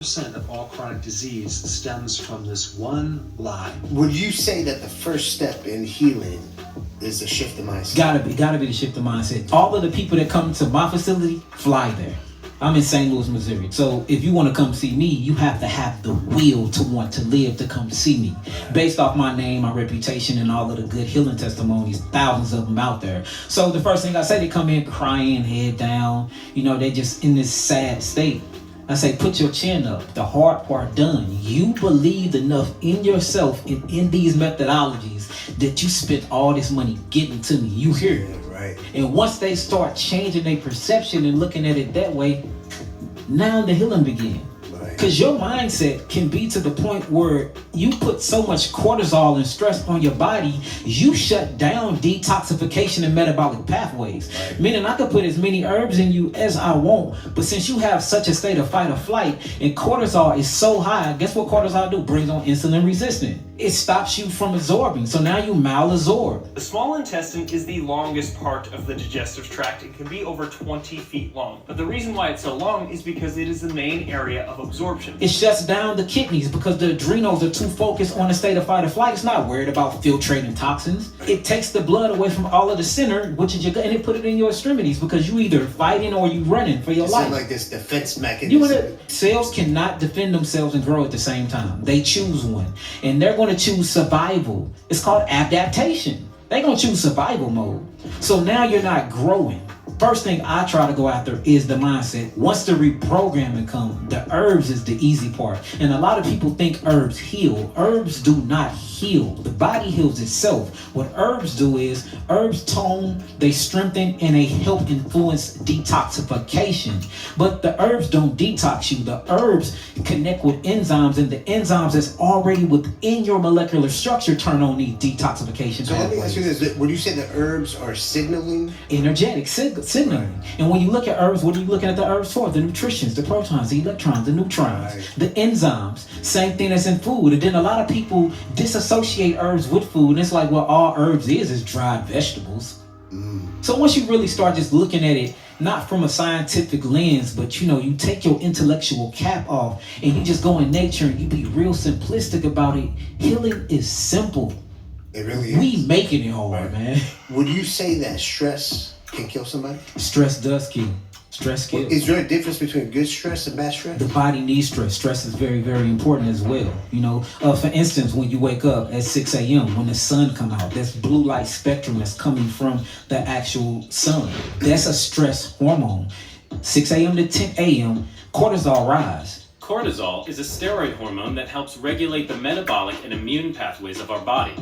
percent of all chronic disease stems from this one lie. Would you say that the first step in healing is a shift of mindset? Gotta be the shift of mindset. All of the people that come to my facility fly there. I'm in St. Louis, Missouri. So if you want to come see me, you have to have the will to want to live to come see me. Based off my name, my reputation, and all of the good healing testimonies, thousands of them out there. So the first thing I say, they come in crying, head down. You know, they're just in this sad state. I say, put your chin up. The hard part done. You believed enough in yourself and in these methodologies that you spent all this money getting to me. You hear it. Right. And once they start changing their perception and looking at it that way, now the healing begins. Because your mindset can be to the point where you put so much cortisol and stress on your body, you shut down detoxification and metabolic pathways. Right. Meaning I could put as many herbs in you as I want, but since you have such a state of fight or flight and cortisol is so high, guess what cortisol do? Brings on insulin resistance. It stops you from absorbing. So now you malabsorb. The small intestine is the longest part of the digestive tract. It can be over 20 feet long. But the reason why it's so long is because it is the main area of absorption. It shuts down the kidneys because the adrenals are too focused on the state of fight or flight. It's not worried about filtrating toxins. It takes the blood away from all of the center, which is your gut, and it put it in your extremities because you either fighting or you running for your It's life. like this defense mechanism. You know, cells cannot defend themselves and grow at the same time. They choose one, and they're going to choose survival. It's called adaptation. They're going to choose survival mode. So now you're not growing. First thing I try to go after is the mindset. Once the reprogramming comes, the herbs is the easy part. And a lot of people think herbs heal. Herbs do not heal. The body heals itself. What herbs do is herbs tone, they strengthen, and they help influence detoxification. But the herbs don't detox you. The herbs connect with enzymes, and the enzymes that's already within your molecular structure turn on these detoxification So let me ask you pathways. this. Would you say the herbs are signaling? Energetic signaling. And when you look at herbs, what are you looking at the herbs for? The nutritions, the protons, the electrons, the neutrons, Right. the enzymes. Same thing that's in food. And then a lot of people disassociate herbs with food. And it's like, well, all herbs is dried vegetables. So once you really start just looking at it, not from a scientific lens, but you take your intellectual cap off and you just go in nature and you be real simplistic about it. Healing is simple. It really is. We making it hard, man. Would you say that stress can kill somebody? Stress does kill. Stress kills. Is there a difference between good stress and bad stress? The body needs stress. Stress is very, very important as well. For instance, when you wake up at 6 a.m., when the sun come out, that's blue light spectrum that's coming from the actual sun. That's a stress hormone. 6 a.m. to 10 a.m., cortisol rise. Cortisol is a steroid hormone that helps regulate the metabolic and immune pathways of our body.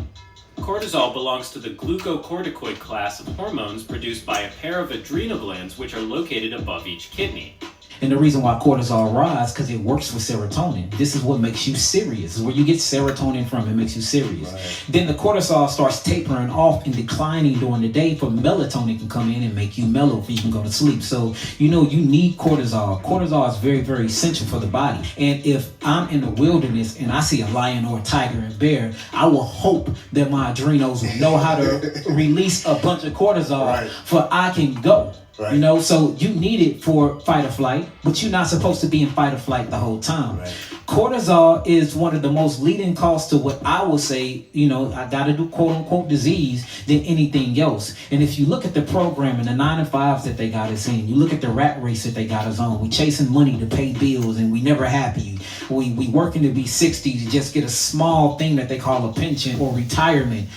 Cortisol belongs to the glucocorticoid class of hormones produced by a pair of adrenal glands which are located above each kidney. And the reason why cortisol rise, because it works with serotonin. This is what makes you serious. This is where you get serotonin from. It makes you serious. Right. Then the cortisol starts tapering off and declining during the day for melatonin can come in and make you mellow so you can go to sleep. So, you need cortisol. Cortisol is very, very essential for the body. And if I'm in the wilderness and I see a lion or a tiger and bear, I will hope that my adrenals will know how to release a bunch of cortisol Right. for I can go. Right. So you need it for fight or flight, but you're not supposed to be in fight or flight the whole time. Right. Cortisol is one of the most leading cause to what I would say, I got to do quote unquote disease than anything else. And if you look at the program and the 9 to 5s that they got us in, you look at the rat race that they got us on, we chasing money to pay bills and we never happy. We working to be 60 to just get a small thing that they call a pension or retirement.